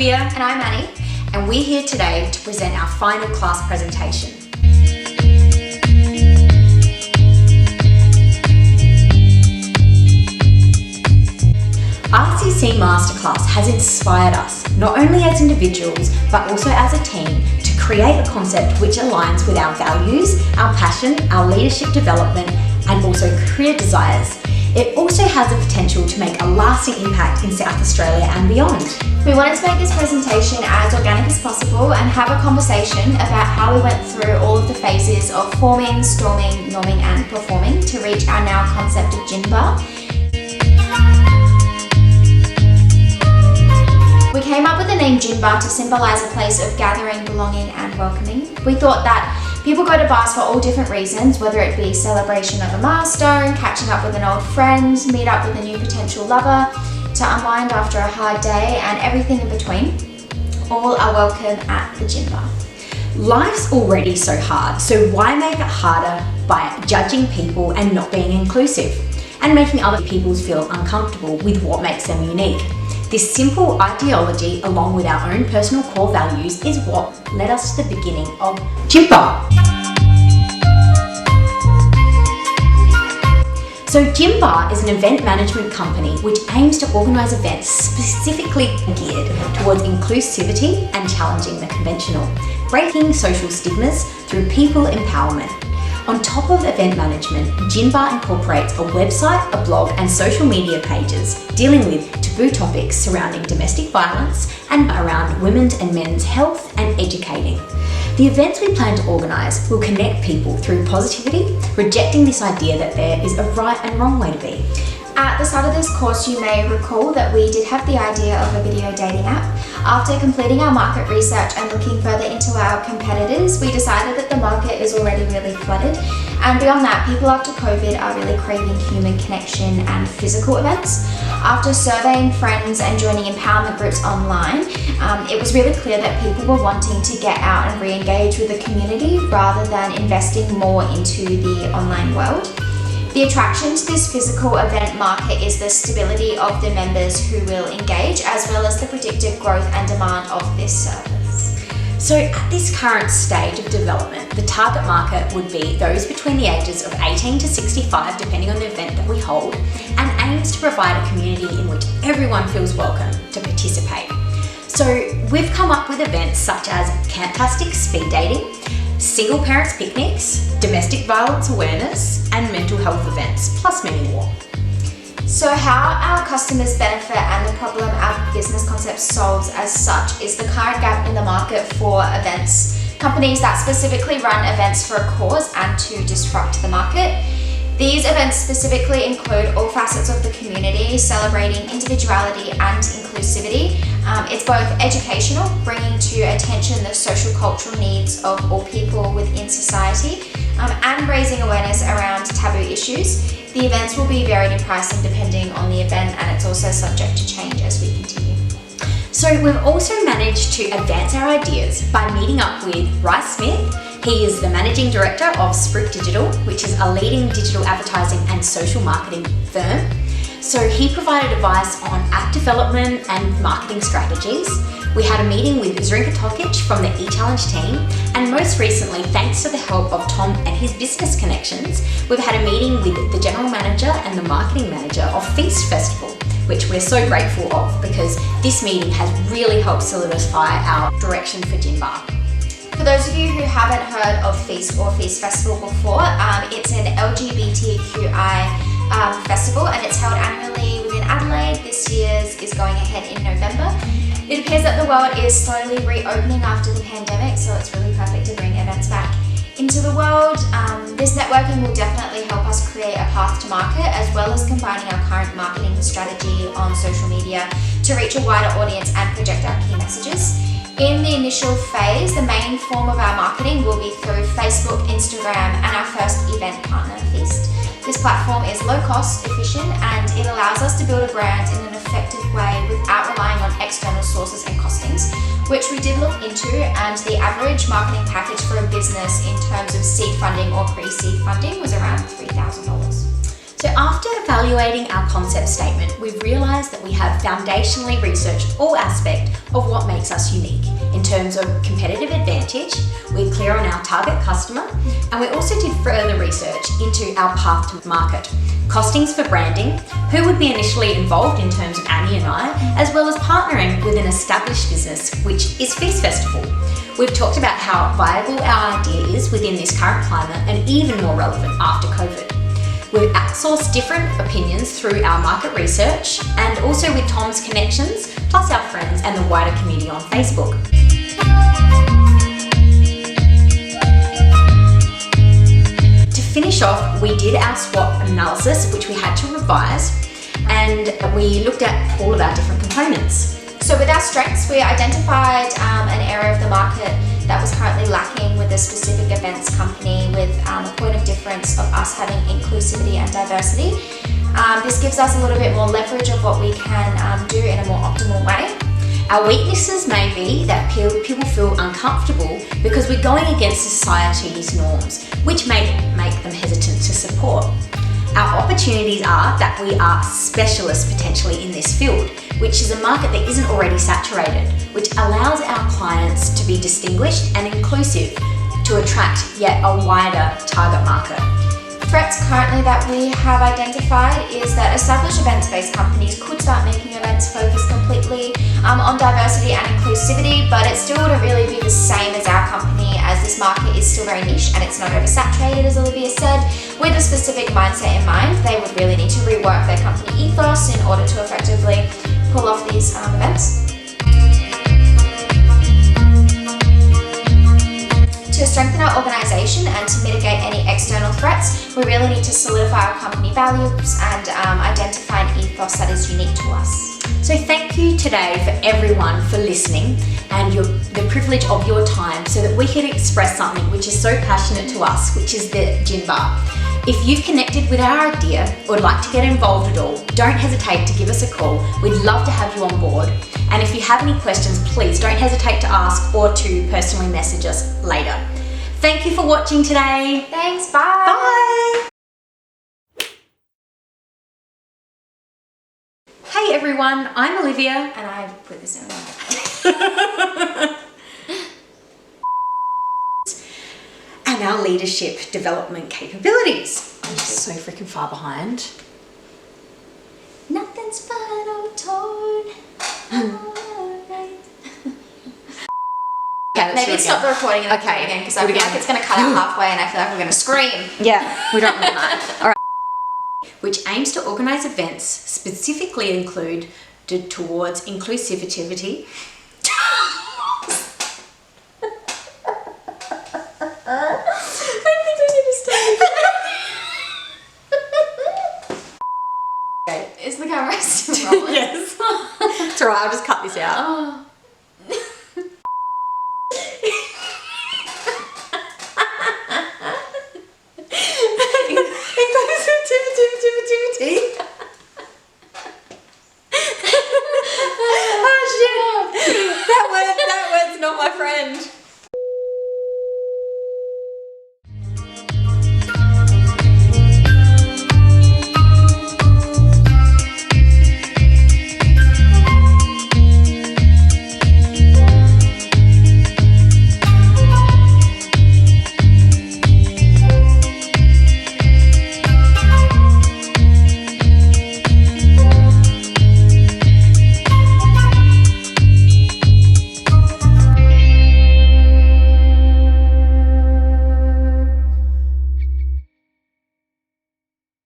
Olivia. And I'm Annie. And we're here today to present our final class presentation. RCC Masterclass has inspired us, not only as individuals, but also as a team, to create a concept which aligns with our values, our passion, our leadership development, and also career desires. It also has the potential to make a lasting impact in South Australia and beyond. We wanted to make this presentation as organic as possible and have a conversation about how we went through all of the phases of forming, storming, norming, and performing to reach our now concept of GinBar. We came up with the name GinBar to symbolise a place of gathering, belonging, and welcoming. We thought that people go to bars for all different reasons, whether it be celebration of a milestone, catching up with an old friend, meet up with a new potential lover, to unwind after a hard day, and everything in between. All are welcome at the GinBar. Life's already so hard, so why make it harder by judging people and not being inclusive, and making other people feel uncomfortable with what makes them unique? This simple ideology, along with our own personal core values, is what led us to the beginning of GinBar. So GinBar is an event management company which aims to organise events specifically geared towards inclusivity and challenging the conventional, breaking social stigmas through people empowerment. On top of event management, GinBar incorporates a website, a blog, and social media pages dealing with taboo topics surrounding domestic violence and around women's and men's health and educating. The events we plan to organise will connect people through positivity, rejecting this idea that there is a right and wrong way to be. At the start of this course, you may recall that we did have the idea of a video dating app. After completing our market research and looking further into our competitors, we decided that the market is already really flooded. And beyond that, people after COVID are really craving human connection and physical events. After surveying friends and joining empowerment groups online, it was really clear that people were wanting to get out and re-engage with the community rather than investing more into the online world. The attraction to this physical event market is the stability of the members who will engage, as well as the predicted growth and demand of this service. So at this current stage of development, the target market would be those between the ages of 18 to 65, depending on the event that we hold, and aims to provide a community in which everyone feels welcome to participate. So we've come up with events such as Camptastic speed dating, single parents picnics, domestic violence awareness, and mental health events, plus many more. So how our customers benefit and the problem our business concept solves as such is the current gap in the market for events. Companies that specifically run events for a cause and to disrupt the market. These events specifically include all facets of the community, celebrating individuality and inclusivity. It's both educational, bringing to attention the social cultural needs of all people within society, and raising awareness around taboo issues. The events will be varied in pricing depending on the event, and it's also subject to change as we continue. So we've also managed to advance our ideas by meeting up with Bryce Smith. He is the Managing Director of Spruik Digital, which is a leading digital advertising and social marketing firm. So he provided advice on app development and marketing strategies. We had a meeting with Zrinka Tokic from the eChallenge team, and most recently, thanks to the help of Tom and his business connections, we've had a meeting with the General Manager and the Marketing Manager of Feast Festival, which we're so grateful of because this meeting has really helped solidify our direction for GinBar. For those of you who haven't heard of Feast or Feast Festival before, it's an LGBTQI festival, and it's held annually within Adelaide. This year's is going ahead in November. It appears that the world is slowly reopening after the pandemic, so it's really perfect to bring events back into the world. This networking will definitely help us create a path to market, as well as combining our current marketing strategy on social media to reach a wider audience and project our key messages. In the initial phase, the main form of our marketing will be through Facebook, Instagram, and our first event partner, Feast. This platform is low cost, efficient, and it allows us to build a brand in an effective way without relying on external sources and costings, which we did look into, and the average marketing package for a business in terms of seed funding or pre-seed funding was around $3,000. So after evaluating our concept statement, we've realised that we have foundationally researched all aspects of what makes us unique in terms of competitive advantage. We're clear on our target customer, and we also did further research into our path to market, costings for branding, who would be initially involved in terms of Annie and I, as well as partnering with an established business, which is Feast Festival. We've talked about how viable our idea is within this current climate and even more relevant after COVID. We've outsourced different opinions through our market research and also with Tom's connections, plus our friends and the wider community on Facebook. To finish off, we did our SWOT analysis, which we had to revise, and we looked at all of our different components. So with our strengths, we identified an area of the market that was currently lacking with a specific events company with a point of difference of us having inclusivity and diversity. This gives us a little bit more leverage of what we can do in a more optimal way. Our weaknesses may be that people feel uncomfortable because we're going against society's norms, which may make them hesitant to support. Our opportunities are that we are specialists potentially in this field, which is a market that isn't already saturated, which allows our clients to be distinguished and inclusive to attract yet a wider target market. Threats currently that we have identified is that established events-based companies could start making events focused completely on diversity and inclusivity, but it still wouldn't really be the same as our company, as this market is still very niche and it's not oversaturated, as Olivia said. With a specific mindset in mind, they would really need to rework their company ethos in order to effectively pull off these events. To strengthen our organisation and to mitigate any external threats, we really need to solidify our company values and identify an ethos that is unique to us. So thank you today for everyone for listening and the privilege of your time so that we could express something which is so passionate to us, which is the GinBar. If you've connected with our idea or would like to get involved at all, don't hesitate to give us a call. We'd love to have you on board. And if you have any questions, please don't hesitate to ask or to personally message us later. Thank you for watching today. Thanks, bye. Bye. Hey everyone, I'm Olivia. And I put this in. And our leadership development capabilities. I'm just so freaking far behind. Nothing's fun on toad. Okay, maybe stop the recording and okay, again, because I feel like it's going to cut out halfway and I feel like we're going to scream. Yeah, we don't want that. All right. Which aims to organise events specifically include towards inclusivity. Is the camera still rolling? Yes. It's alright, I'll just cut this out. Oh.